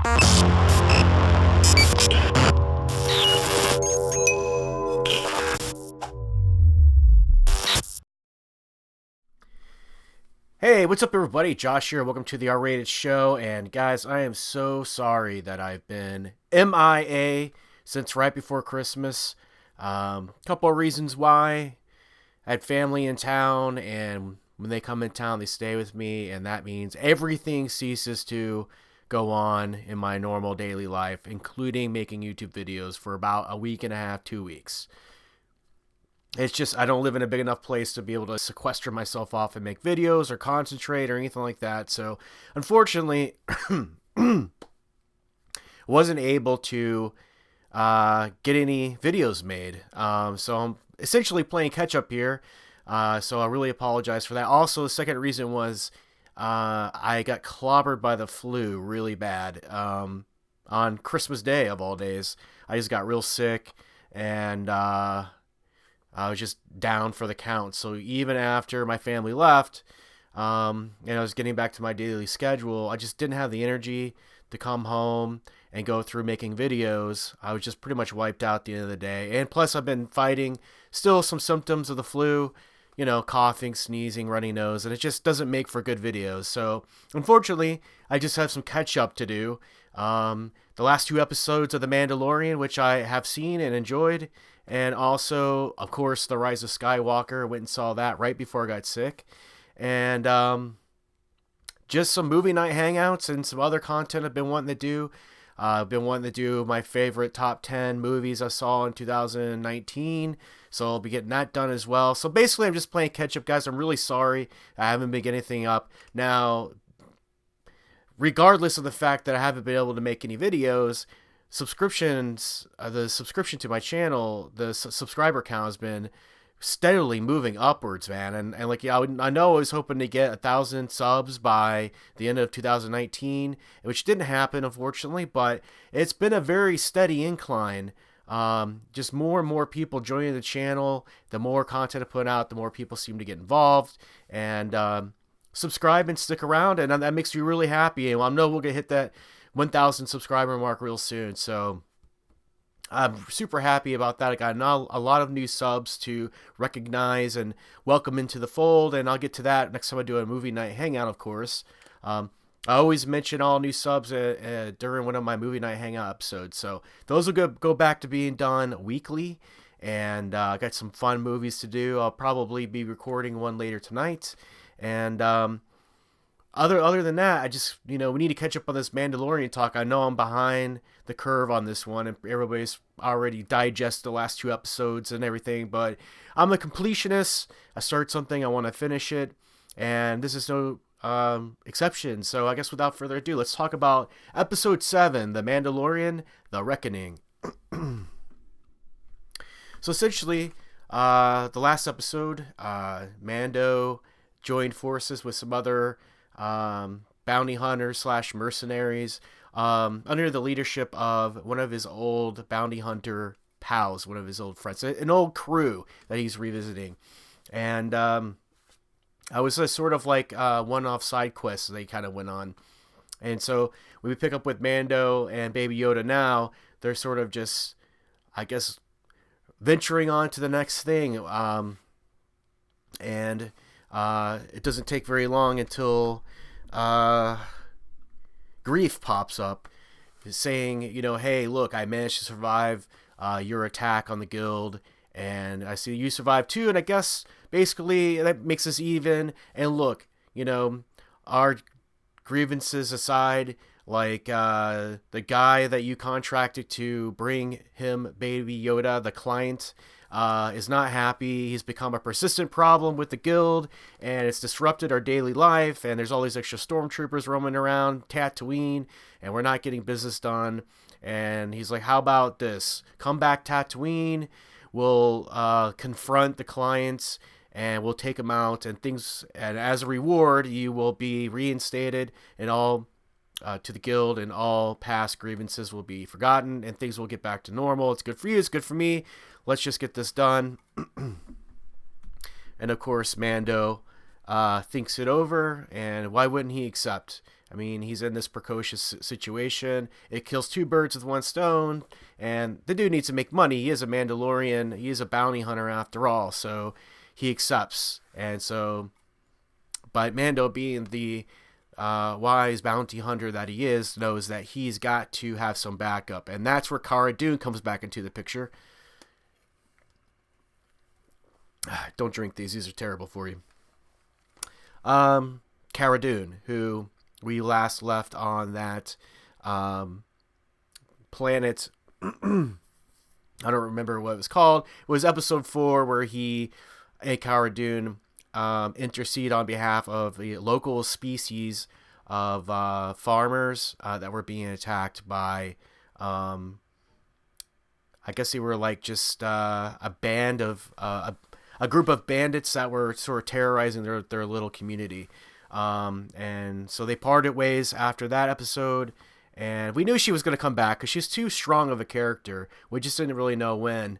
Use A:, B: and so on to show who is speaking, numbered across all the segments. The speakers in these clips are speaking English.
A: Hey, what's up, everybody? Josh here. Welcome to the R-Rated Show. And guys, I am so sorry that I've been MIA since right before Christmas. Couple of reasons why. I had family in town, and when they come in town, they stay with me, and that means everything ceases to go on in my normal daily life, including making YouTube videos for about a week and a half, 2 weeks. It's just I don't live in a big enough place to be able to sequester myself off and make videos or concentrate or anything like that. So unfortunately, wasn't able to get any videos made. So I'm essentially playing catch up here. So I really apologize for that. Also, the second reason was I got clobbered by the flu really bad on Christmas Day of all days. I just got real sick, and I was just down for the count. So even after my family left, and I was getting back to my daily schedule, I just didn't have the energy to come home and go through making videos. I was just pretty much wiped out at the end of the day. And plus, I've been fighting still some symptoms of the flu, coughing, sneezing, runny nose, and it just doesn't make for good videos. So unfortunately, I just have some catch up to do. The last two episodes of The Mandalorian, which I have seen and enjoyed, and also, of course, The Rise of Skywalker. Went and saw that right before I got sick. And just some movie night hangouts and some other content I've been wanting to do. I've been wanting to do my favorite top 10 movies I saw in 2019. So I'll be getting that done as well. So basically, I'm just playing catch up, guys. I'm really sorry I haven't been getting anything up. Now, regardless of the fact that I haven't been able to make any videos, subscriptions, the subscription to my channel, the subscriber count has been steadily moving upwards, man. And like, yeah, I know I was hoping to get 1,000 subs by the end of 2019, which didn't happen, unfortunately, but it's been a very steady incline. Just more and more people joining the channel. The more content I put out, the more people seem to get involved and subscribe and stick around, and that makes me really happy. And I know we're gonna hit that 1,000 subscriber mark real soon, so I'm super happy about that. I got a lot of new subs to recognize and welcome into the fold, and I'll get to that next time I do a movie night hangout, of course. I always mention all new subs during one of my movie night hangout episodes, so those will go back to being done weekly, and I got some fun movies to do. I'll probably be recording one later tonight, and other than that, I just, we need to catch up on this Mandalorian talk. I know I'm behind the curve on this one, and everybody's already digested the last two episodes and everything, but I'm a completionist. I start something, I want to finish it, and this is no exception. So I guess without further ado, let's talk about episode 7, The Mandalorian, The Reckoning. So essentially, the last episode, Mando joined forces with some other bounty hunters / mercenaries under the leadership of one of his old bounty hunter pals, one of his old friends, an old crew that he's revisiting. And I was a sort of like one-off side quests they kind of went on. And so when we pick up with Mando and Baby Yoda now, they're sort of just, I guess, venturing on to the next thing. And it doesn't take very long until Grief pops up saying, hey, look, I managed to survive your attack on the guild, and I see you survived too, and I guess basically that makes us even. And look, our grievances aside, like the guy that you contracted to bring him Baby Yoda, the client, is not happy. He's become a persistent problem with the guild, and it's disrupted our daily life, and there's all these extra stormtroopers roaming around Tatooine, and we're not getting business done. And he's like, how about this? Come back Tatooine, we'll confront the clients, and we'll take them out, and as a reward, you will be reinstated and all to the guild, and all past grievances will be forgotten, and things will get back to normal. It's good for you, it's good for me. Let's just get this done. And of course, Mando thinks it over, and why wouldn't he accept? I mean, he's in this precocious situation. It kills two birds with one stone, and the dude needs to make money. He is a Mandalorian. He is a bounty hunter after all, so he accepts. And so, but Mando, being the wise bounty hunter that he is, knows that he's got to have some backup, and that's where Cara Dune comes back into the picture. Don't drink these; these are terrible for you. Cara Dune, who we last left on that planet. I don't remember what it was called. It was episode 4 where Cara Dune, intercede on behalf of the local species of farmers that were being attacked by, I guess they were like just a band of a group of bandits that were sort of terrorizing their little community. And so they parted ways after that episode, and we knew she was going to come back because she's too strong of a character. We just didn't really know when.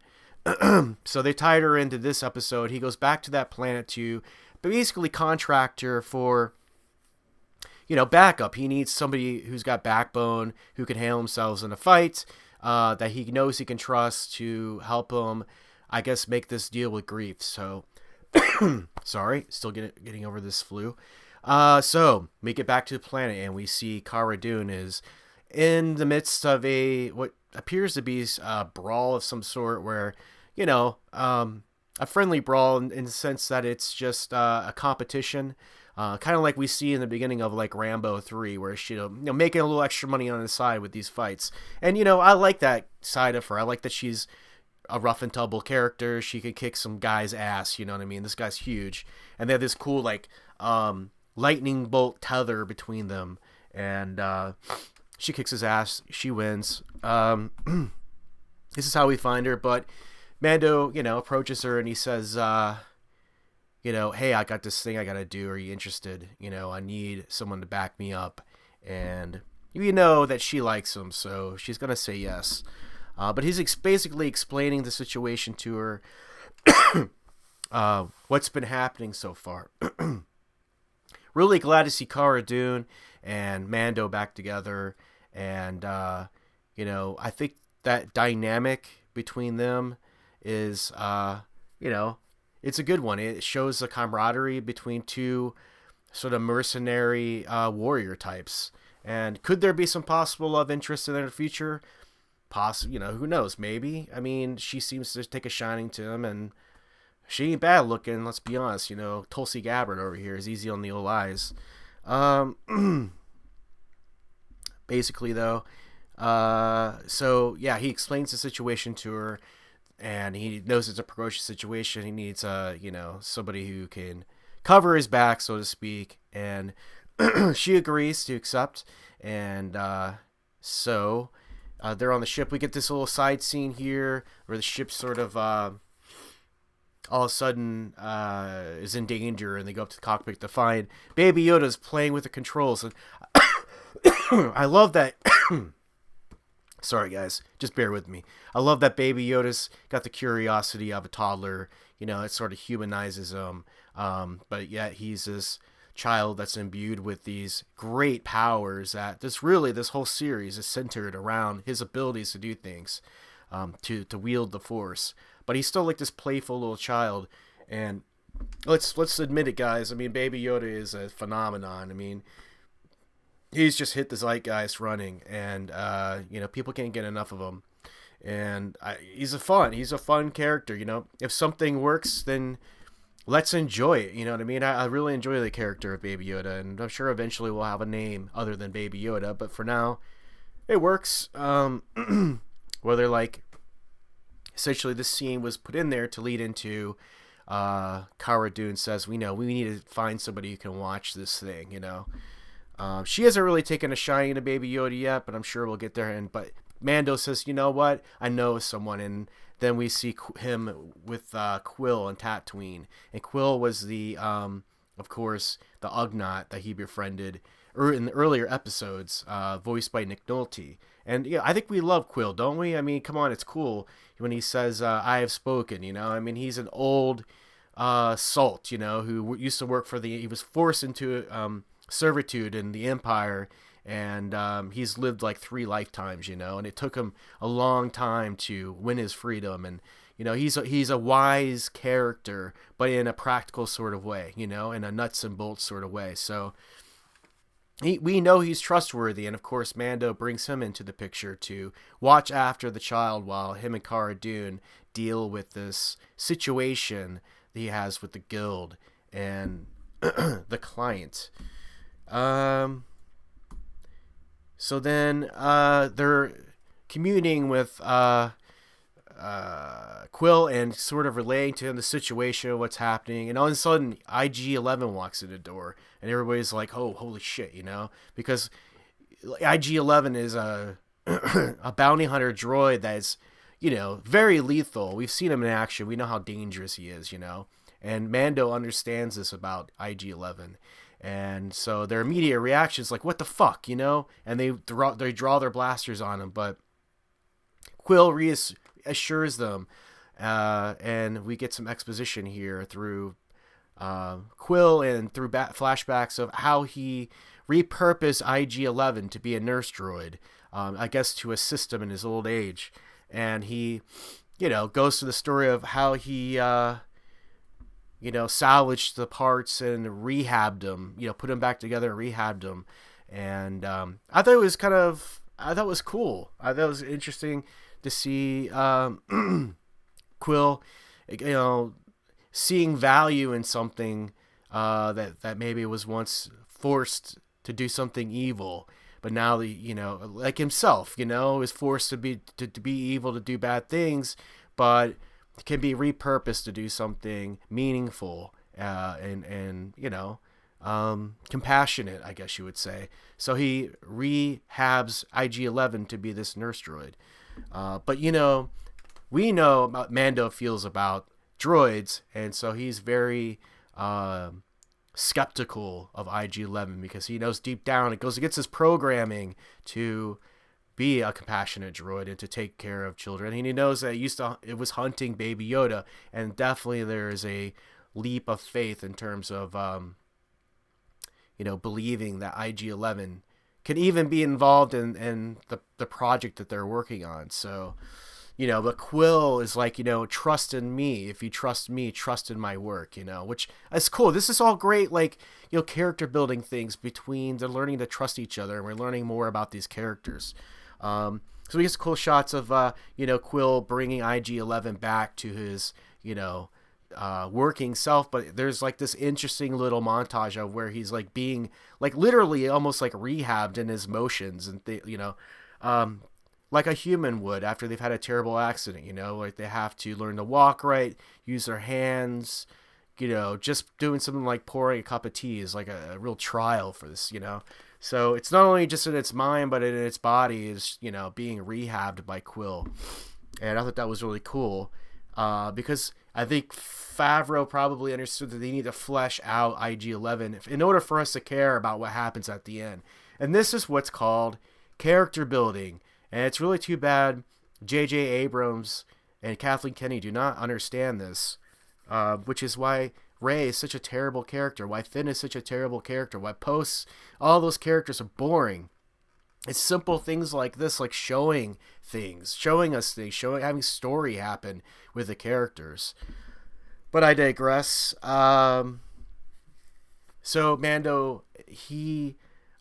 A: So they tied her into this episode. He goes back to that planet to basically contract her for, backup. He needs somebody who's got backbone, who can handle themselves in a fight, that he knows he can trust to help him, I guess, make this deal with grief. So, sorry, still getting over this flu. So we get back to the planet, and we see Cara Dune is in the midst of what appears to be a brawl of some sort, where, a friendly brawl in the sense that it's just a competition, kind of like we see in the beginning of like Rambo 3, where she, making a little extra money on the side with these fights. And, I like that side of her. I like that she's a rough and tumble character. She could kick some guy's ass, you know what I mean? This guy's huge. And they have this cool, like, lightning bolt tether between them. And she kicks his ass. She wins. This is how we find her. But Mando, approaches her and he says, hey, I got this thing I got to do. Are you interested? I need someone to back me up. And you know that she likes him, so she's going to say yes. But he's basically explaining the situation to her, what's been happening so far. Really glad to see Cara Dune and Mando back together. And, I think that dynamic between them is, it's a good one. It shows the camaraderie between two sort of mercenary warrior types. And could there be some possible love interest in their future? Who knows? Maybe. I mean, she seems to take a shining to him, and she ain't bad looking. Let's be honest. Tulsi Gabbard over here is easy on the old eyes. Basically, though, so yeah, he explains the situation to her, and he knows it's a precocious situation. He needs somebody who can cover his back, so to speak, and she agrees to accept, and so. They're on the ship. We get this little side scene here where the ship sort of all of a sudden is in danger, and they go up to the cockpit to find Baby Yoda's playing with the controls. And I love that. Sorry, guys. Just bear with me. I love that Baby Yoda's got the curiosity of a toddler. It sort of humanizes him. But yet he's this child that's imbued with these great powers that this whole series is centered around his abilities to do things, to wield the force. But he's still like this playful little child, and let's admit it, guys. I mean, Baby Yoda is a phenomenon. I mean, he's just hit the zeitgeist running, and people can't get enough of him. And he's a fun character. If something works, then let's enjoy it. You know what I mean? I really enjoy the character of Baby Yoda, and I'm sure eventually we'll have a name other than Baby Yoda, but for now, it works. Whether, like, essentially this scene was put in there to lead into Cara Dune says, we need to find somebody who can watch this thing, She hasn't really taken a shine to Baby Yoda yet, but I'm sure we'll get there. But Mando says, you know what? I know someone, and then we see him with Quill and Tatooine. And Quill was of course, the Ugnaught that he befriended in the earlier episodes, voiced by Nick Nolte. And I think we love Quill, don't we? I mean, come on, it's cool when he says, I have spoken, I mean, he's an old salt, who used to work for he was forced into servitude in the Empire, and he's lived like 3 lifetimes, and it took him a long time to win his freedom. And he's a wise character, but in a practical sort of way, in a nuts and bolts sort of way. So we know he's trustworthy, and of course Mando brings him into the picture to watch after the child while him and Cara Dune deal with this situation that he has with the guild and the client. So then they're communing with Quill and sort of relaying to him the situation, what's happening, and all of a sudden IG-11 walks in the door, and everybody's like, "Oh, holy shit!" Because IG-11 is a a bounty hunter droid that's very lethal. We've seen him in action. We know how dangerous he is, and Mando understands this about IG-11. And so their immediate reaction is like, "What the fuck," and they draw their blasters on him, but Quill reassures them, and we get some exposition here through Quill and through flashbacks of how he repurposed IG-11 to be a nurse droid, I guess to assist him in his old age. And he, goes through the story of how he salvaged the parts and rehabbed them, put them back together and rehabbed them. And I thought it was cool. I thought it was interesting to see Quill, seeing value in something that maybe was once forced to do something evil, but now like himself, is forced to be evil, to do bad things, but can be repurposed to do something meaningful and compassionate, I guess you would say. So he rehabs IG-11 to be this nurse droid. But we know about Mando feels about droids, and so he's very skeptical of IG-11 because he knows deep down it goes against his programming to be a compassionate droid and to take care of children. And he knows that it was hunting Baby Yoda, and definitely there is a leap of faith in terms of believing that IG-11 can even be involved in the project that they're working on. So but Quill is like, trust in me. If you trust me, trust in my work, which is cool. This is all great, like, character building things between they're learning to trust each other, and we're learning more about these characters. So we get some cool shots of, Quill bringing IG-11 back to his, working self. But there's like this interesting little montage of where he's like being like literally almost like rehabbed in his motions and like a human would after they've had a terrible accident, like they have to learn to walk right, use their hands, just doing something like pouring a cup of tea is like a real trial for this, So it's not only just in its mind, but in its body is, being rehabbed by Quill. And I thought that was really cool because I think Favreau probably understood that they need to flesh out IG-11 in order for us to care about what happens at the end. And this is what's called character building. And it's really too bad J.J. Abrams and Kathleen Kennedy do not understand this, which is why Rey is such a terrible character, why Finn is such a terrible character, why all those characters are boring. It's simple things like this, like showing us things, having story happen with the characters. But I digress. So Mando, he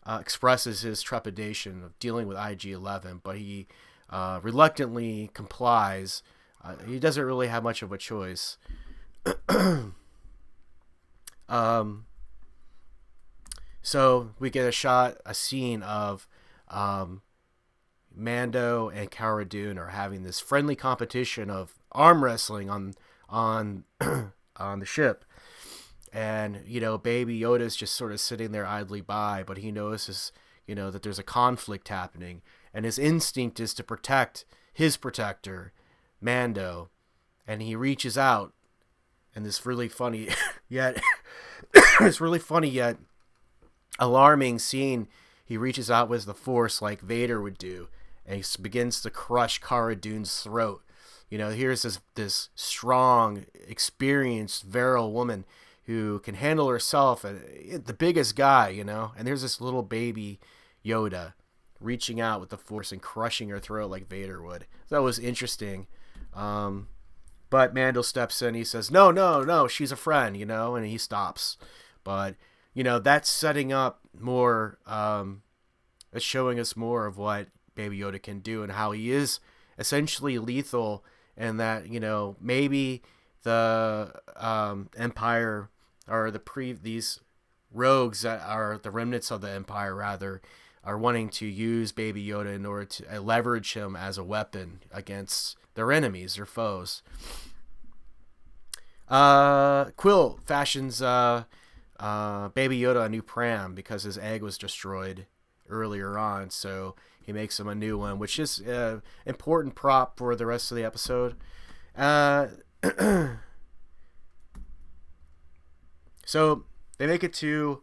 A: expresses his trepidation of dealing with IG-11, but he reluctantly complies. He doesn't really have much of a choice. So we get a scene of Mando and Cara Dune are having this friendly competition of arm wrestling on the ship. And, Baby Yoda's just sort of sitting there idly by, but he notices, that there's a conflict happening. And his instinct is to protect his protector, Mando. And he reaches out, and this really funny yet alarming scene, he reaches out with the Force like Vader would do, and he begins to crush Cara Dune's throat. Here's this strong, experienced, virile woman who can handle herself, the biggest guy, you know, and there's this little baby Yoda reaching out with the Force and crushing her throat like Vader would. That was interesting. But Mando steps in. He says, no, no, no, she's a friend, you know, and he stops. But, you know, that's setting up more, it's showing us more of what Baby Yoda can do and how he is essentially lethal, and that, you know, maybe the Empire, or these rogues that are the remnants of the Empire, rather, are wanting to use Baby Yoda in order to leverage him as a weapon against their enemies, their foes. Quill fashions Baby Yoda a new pram because his egg was destroyed earlier on, so he makes him a new one, which is an important prop for the rest of the episode. So they make it to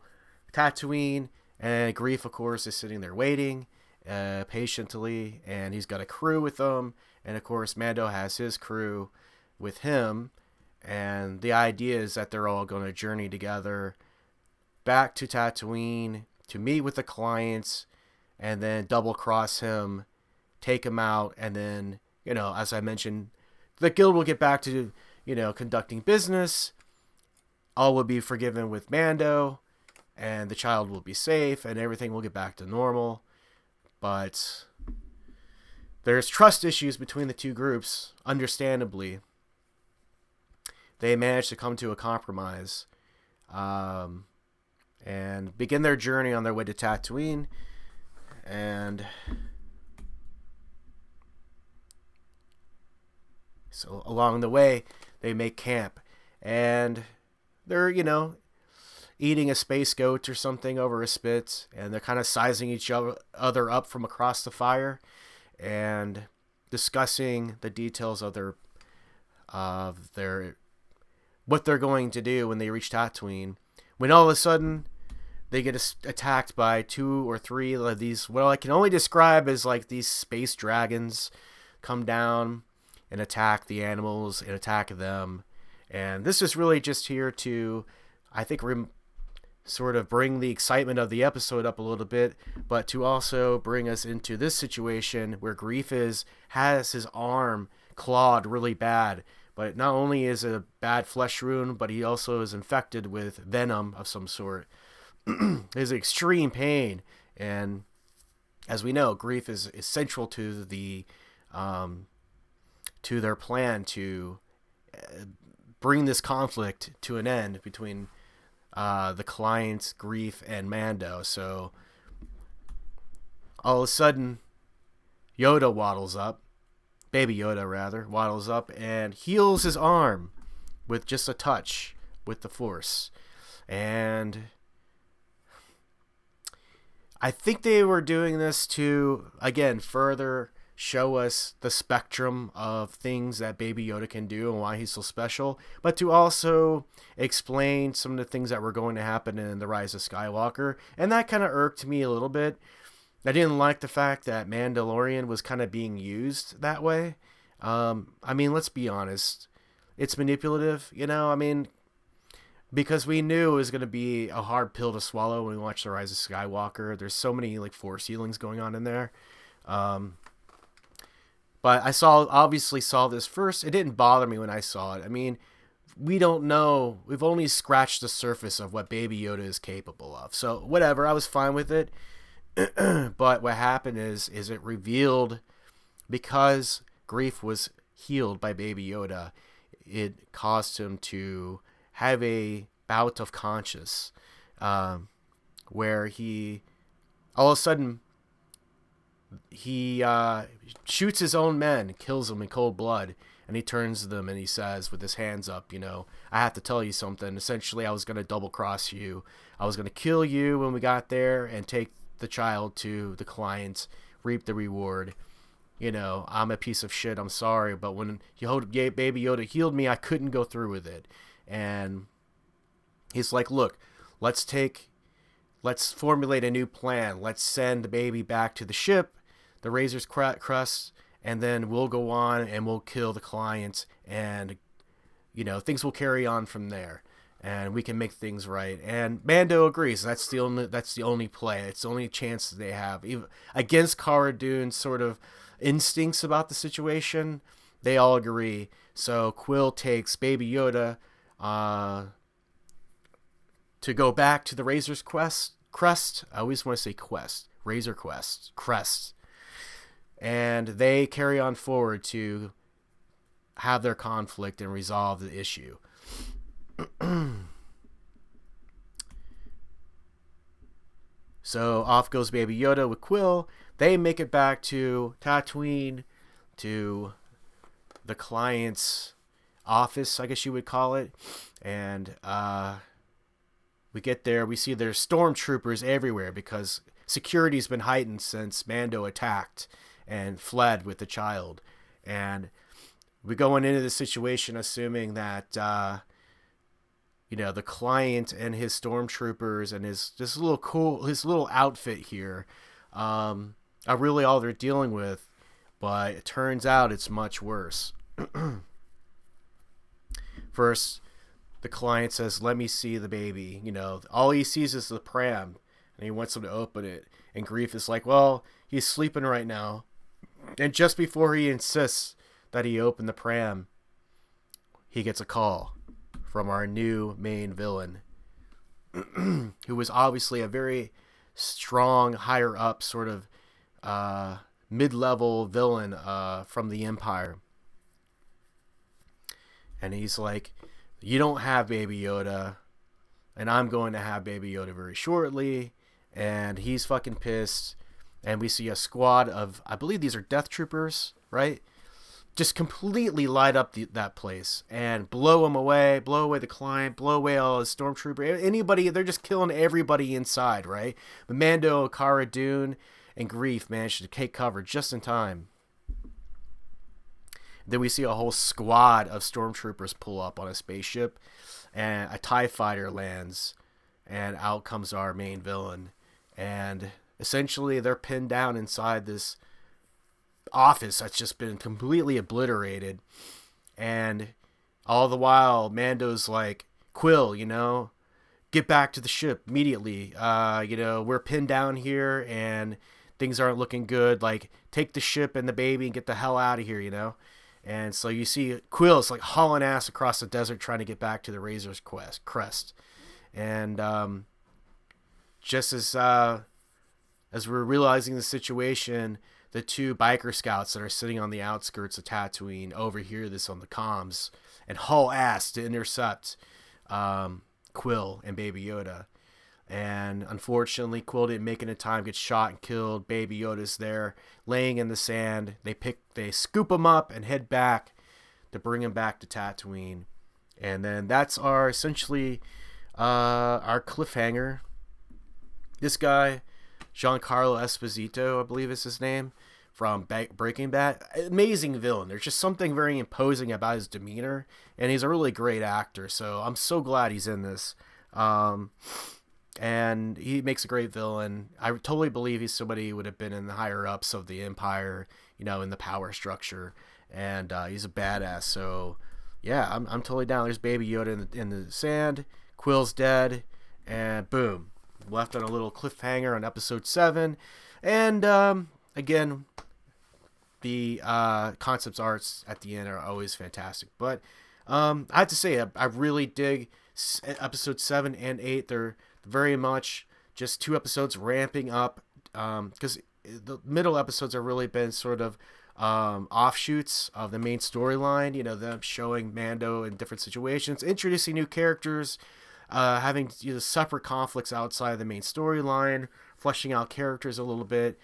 A: Tatooine, and Greef, of course, is sitting there waiting patiently, and he's got a crew with him, and of course Mando has his crew with him, and the idea is that they're all going to journey together back to Tatooine to meet with the clients, and then double cross him, take him out, and then, you know, as I mentioned, the guild will get back to, you know, conducting business. All will be forgiven with Mando, and the child will be safe, and everything will get back to normal. But there's trust issues between the two groups, understandably. They managed to come to a compromise and begin their journey on their way to Tatooine. And so along the way, they make camp. And they're, you know, eating a space goat or something over a spit, and they're kind of sizing each other up from across the fire and discussing the details of their what they're going to do when they reach Tatooine, when all of a sudden they get attacked by 2 or 3 of these, what I can only describe as like these space dragons, come down and attack the animals and attack them. And this is really just here to, I think, sort of bring the excitement of the episode up a little bit, but to also bring us into this situation where Greef has his arm clawed really bad. But not only is it a bad flesh wound, but he also is infected with venom of some sort. There's extreme pain, and as we know, Greef is central to their plan to bring this conflict to an end between the clients, Greef, and Mando. So all of a sudden, Yoda waddles up, Baby Yoda rather, waddles up and heals his arm with just a touch with the Force. And I think they were doing this to, again, further show us the spectrum of things that Baby Yoda can do and why he's so special, but to also explain some of the things that were going to happen in The Rise of Skywalker. And that kind of irked me a little bit. I didn't like the fact that Mandalorian was kind of being used that way. I mean, let's be honest. It's manipulative, you know? I mean, because we knew it was going to be a hard pill to swallow when we watched The Rise of Skywalker. There's so many like Force healings going on in there. But I obviously saw this first. It didn't bother me when I saw it. I mean, we don't know. We've only scratched the surface of what Baby Yoda is capable of. So whatever, I was fine with it. But what happened is it revealed, because Greef was healed by Baby Yoda, it caused him to have a bout of conscience, where he all of a sudden he shoots his own men, kills them in cold blood, and he turns to them and he says with his hands up, you know, I have to tell you something. Essentially, I was going to double cross you. I was going to kill you when we got there and take the child to the client, reap the reward. You know, I'm a piece of shit. I'm sorry, but when Baby Yoda healed me, I couldn't go through with it. And he's like, look, let's formulate a new plan. Let's send the baby back to the ship, the Razor's Crest, and then we'll go on and we'll kill the client, and, you know, things will carry on from there. and we can make things right. And Mando agrees. That's the only play. It's the only chance that they have, even against Cara Dune's sort of instincts about the situation. They all agree. So Quill takes Baby Yoda to go back to the Razor's crest. I always want to say quest. Razor Quest. Crest. And they carry on forward to have their conflict and resolve the issue. So off goes Baby Yoda with Quill. They make it back to Tatooine, to the client's office, I guess you would call it. And we get there. We see there's stormtroopers everywhere because security's been heightened since Mando attacked and fled with the child. And we're going into the situation assuming that the client and his stormtroopers and his little outfit here are really all they're dealing with, but it turns out it's much worse. First, the client says, "Let me see the baby." All he sees is the pram, and he wants him to open it. And Grief is like, "Well, he's sleeping right now." And just before he insists that he open the pram, he gets a call from our new main villain, who was obviously a very strong, higher up sort of mid-level villain from the Empire. And he's like, "You don't have Baby Yoda, and I'm going to have Baby Yoda very shortly." And he's fucking pissed. And we see a squad of, I believe these are Death Troopers, right? Just completely light up that place and blow him away, blow away the client, blow away all the stormtrooper. Anybody, they're just killing everybody inside, right? But Mando, Cara Dune, and Grief managed to take cover just in time. Then we see a whole squad of stormtroopers pull up on a spaceship, and a TIE fighter lands, and out comes our main villain. And essentially they're pinned down inside this office that's just been completely obliterated. And all the while Mando's like, "Quill, get back to the ship immediately. We're pinned down here and things aren't looking good. Like, take the ship and the baby and get the hell out of here. And so you see Quill's like hauling ass across the desert trying to get back to the Razor's crest. And just as we're realizing the situation, the two biker scouts that are sitting on the outskirts of Tatooine overhear this on the comms and haul ass to intercept Quill and Baby Yoda. And unfortunately, Quill didn't make it in time, gets shot and killed. Baby Yoda's there, laying in the sand. They scoop him up and head back to bring him back to Tatooine. And then that's our cliffhanger. This guy, Giancarlo Esposito, I believe is his name, from Breaking Bad. Amazing villain. There's just something very imposing about his demeanor, and he's a really great actor. So I'm so glad he's in this. And he makes a great villain. I totally believe he's somebody who would have been in the higher ups of the Empire, in the power structure. And he's a badass. So yeah, I'm totally down. There's Baby Yoda in the sand. Quill's dead, and boom, left on a little cliffhanger on episode 7. And again, the concepts arts at the end are always fantastic. But I have to say, I really dig episode 7 and 8. They're very much just 2 episodes ramping up, because the middle episodes have really been sort of offshoots of the main storyline. Them showing Mando in different situations, introducing new characters, having separate conflicts outside of the main storyline, fleshing out characters a little bit.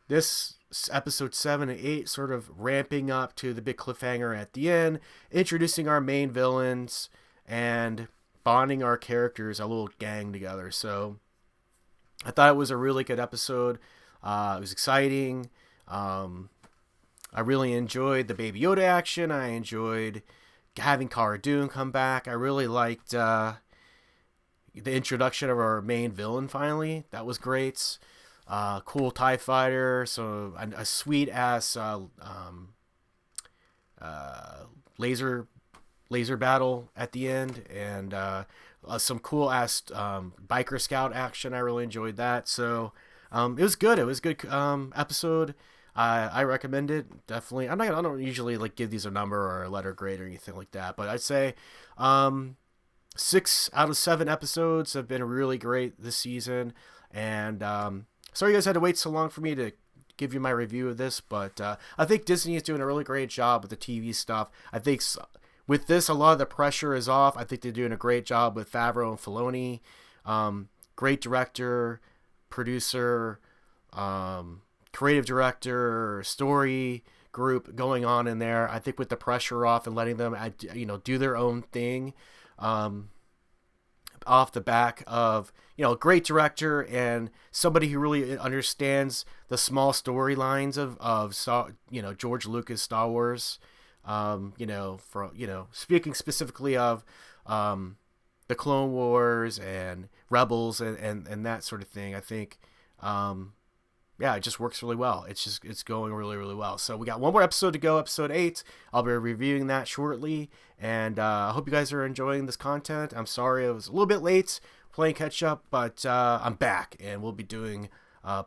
A: This episode 7 and 8 sort of ramping up to the big cliffhanger at the end, introducing our main villains and bonding our characters, a little gang together. So I thought it was a really good episode. It was exciting. I really enjoyed the Baby Yoda action. I enjoyed having Cara Dune come back. I really liked the introduction of our main villain finally. That was great. Cool TIE fighter. So a sweet ass laser battle at the end, and some cool ass biker scout action. I really enjoyed that. So it was good. It was a good episode. I recommend it, definitely. I don't usually like give these a number or a letter grade or anything like that, but I'd say 6 out of 7 episodes have been really great this season. And sorry you guys had to wait so long for me to give you my review of this, but I think Disney is doing a really great job with the TV stuff. I think with this, a lot of the pressure is off. I think they're doing a great job with Favreau and Filoni. Great director, producer, creative director, story group going on in there. I think with the pressure off and letting them, do their own thing, off the back of, a great director and somebody who really understands the small storylines of George Lucas Star Wars. Speaking specifically of the Clone Wars and Rebels and that sort of thing. I think it just works really well. It's going really, really well. So we got one more episode to go, episode 8. I'll be reviewing that shortly, and I hope you guys are enjoying this content. I'm sorry I was a little bit late playing catch up, but I'm back, and we'll be doing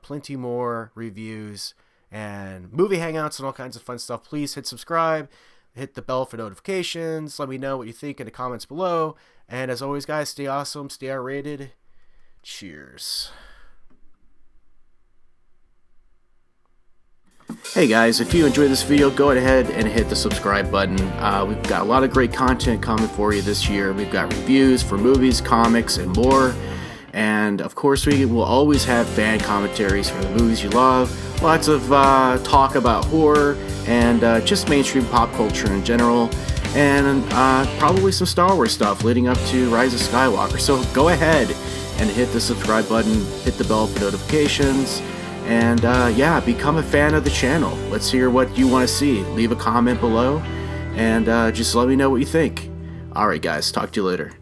A: plenty more reviews and movie hangouts and all kinds of fun stuff. Please hit subscribe, hit the bell for notifications. Let me know what you think in the comments below. And as always, guys, stay awesome, stay R-rated. Cheers. Hey guys, if you enjoyed this video, go ahead and hit the subscribe button. We've got a lot of great content coming for you this year. We've got reviews for movies, comics, and more. And of course, we will always have fan commentaries for the movies you love. Lots of talk about horror and just mainstream pop culture in general. And probably some Star Wars stuff leading up to Rise of Skywalker. So go ahead and hit the subscribe button, hit the bell for notifications. And become a fan of the channel. Let's hear what you want to see. Leave a comment below and just let me know what you think. Alright guys, talk to you later.